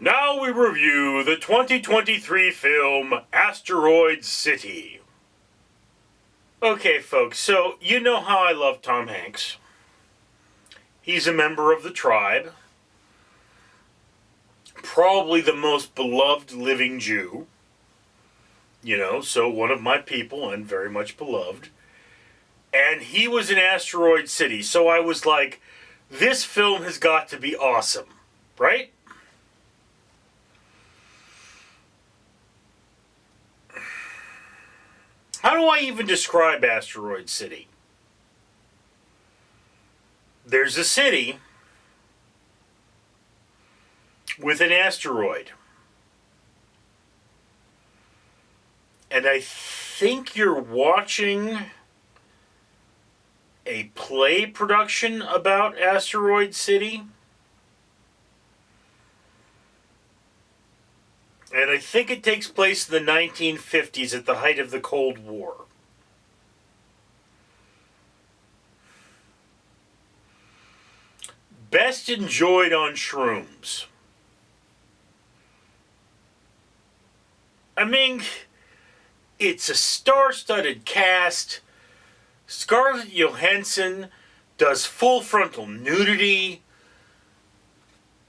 Now we review the 2023 film Asteroid City. Okay, folks, so you know how I love Tom Hanks. He's a member of the tribe. Probably the most beloved living Jew. So one of my people and very much beloved. And he was in Asteroid City, so I was like, this film has got to be awesome, right? How do I even describe Asteroid City? There's a city with an asteroid. And I think you're watching a play production about Asteroid City. And I think it takes place in the 1950s at the height of the Cold War. Best enjoyed on shrooms. I mean, it's a star-studded cast. Scarlett Johansson does full frontal nudity.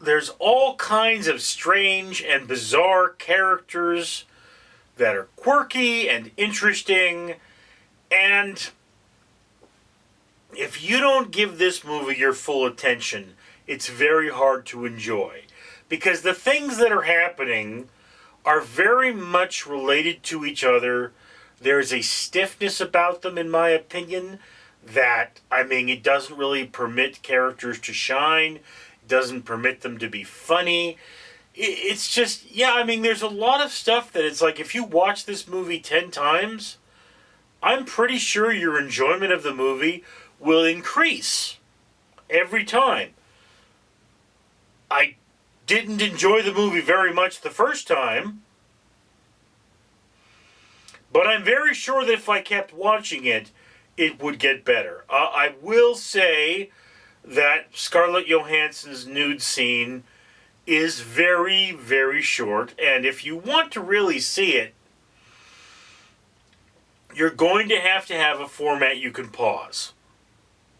There's all kinds of strange and bizarre characters that are quirky and interesting. And if you don't give this movie your full attention, it's very hard to enjoy. Because the things that are happening are very much related to each other. There's a stiffness about them, in my opinion, that, it doesn't really permit characters to shine. Doesn't permit them to be funny. It's just, there's a lot of stuff that it's like, if you watch this movie 10 times, I'm pretty sure your enjoyment of the movie will increase every time. I didn't enjoy the movie very much the first time, but I'm very sure that if I kept watching it, it would get better. I will say that Scarlett Johansson's nude scene is very, very short, and if you want to really see it, you're going to have a format you can pause.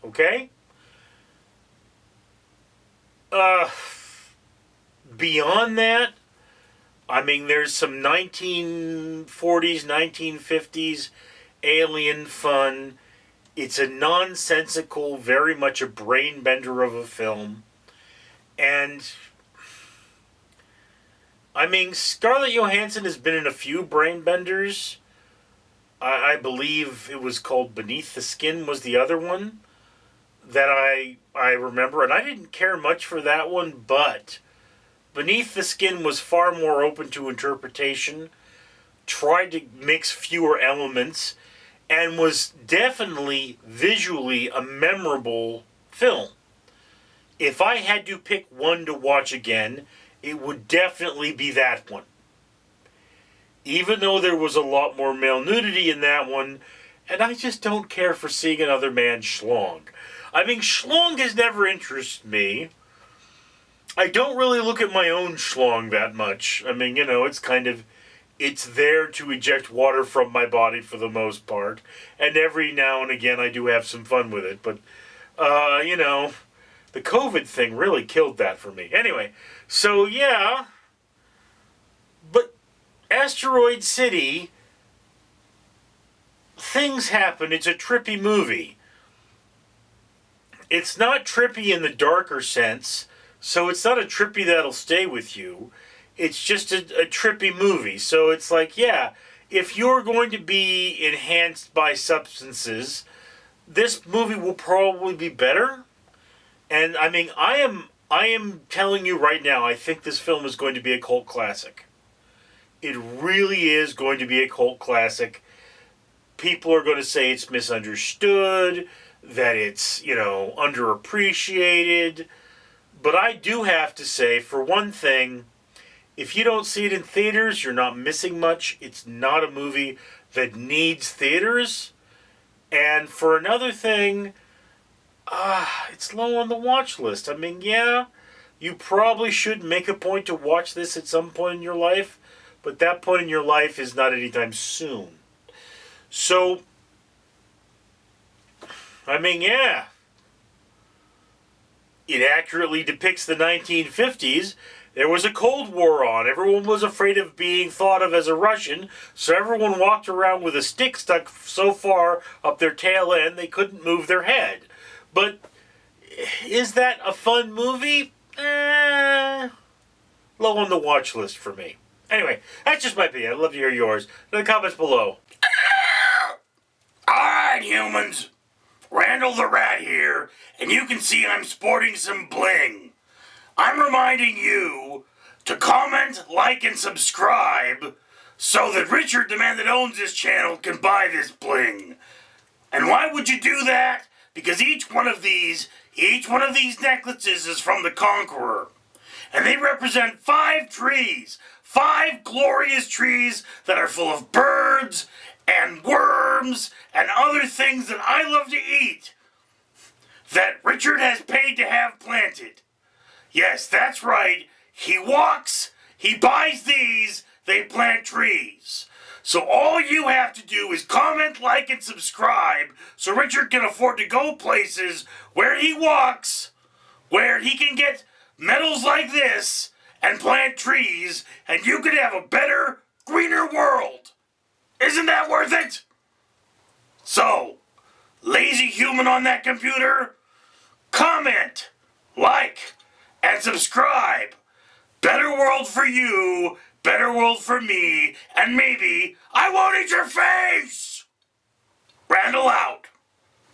Okay? Beyond that, there's some 1940s, 1950s alien fun. It's a nonsensical, very much a brain bender of a film. And, Scarlett Johansson has been in a few brain benders. I believe it was called Beneath the Skin was the other one that I remember. And I didn't care much for that one, but Beneath the Skin was far more open to interpretation, tried to mix fewer elements, and was definitely visually a memorable film. If I had to pick one to watch again, it would definitely be that one. Even though there was a lot more male nudity in that one, and I just don't care for seeing another man schlong. Schlong has never interested me. I don't really look at my own schlong that much. It's there to eject water from my body for the most part. And every now and again I do have some fun with it. But, the COVID thing really killed that for me. Anyway, so yeah. But Asteroid City, things happen. It's a trippy movie. It's not trippy in the darker sense. So it's not a trippy that'll stay with you. It's just a trippy movie. So it's like, if you're going to be enhanced by substances, this movie will probably be better. And I am telling you right now, I think this film is going to be a cult classic. It really is going to be a cult classic. People are going to say it's misunderstood, that it's, underappreciated. But I do have to say, for one thing, if you don't see it in theaters, you're not missing much. It's not a movie that needs theaters. And for another thing, it's low on the watch list. you probably should make a point to watch this at some point in your life, but that point in your life is not anytime soon. So, I mean, yeah. It accurately depicts the 1950s. There was a Cold War on. Everyone was afraid of being thought of as a Russian, so everyone walked around with a stick stuck so far up their tail end they couldn't move their head. But is that a fun movie? Low on the watch list for me. Anyway, that's just my opinion. I'd love to hear yours in the comments below. Alright, humans. Randall the Rat here, and you can see I'm sporting some bling. I'm reminding you to comment, like, and subscribe so that Richard, the man that owns this channel, can buy this bling. And why would you do that? Because each one of these necklaces is from the Conqueror. And they represent 5 trees. 5 glorious trees that are full of birds and worms and other things that I love to eat. That Richard has paid to have planted. Yes, that's right. He walks, he buys these, they plant trees. So all you have to do is comment, like, and subscribe so Richard can afford to go places where he walks, where he can get medals like this and plant trees, and you could have a better, greener world. Isn't that worth it? So, lazy human on that computer, comment, like, and subscribe. Better world for you, better world for me, and maybe I won't eat your face! Randall out.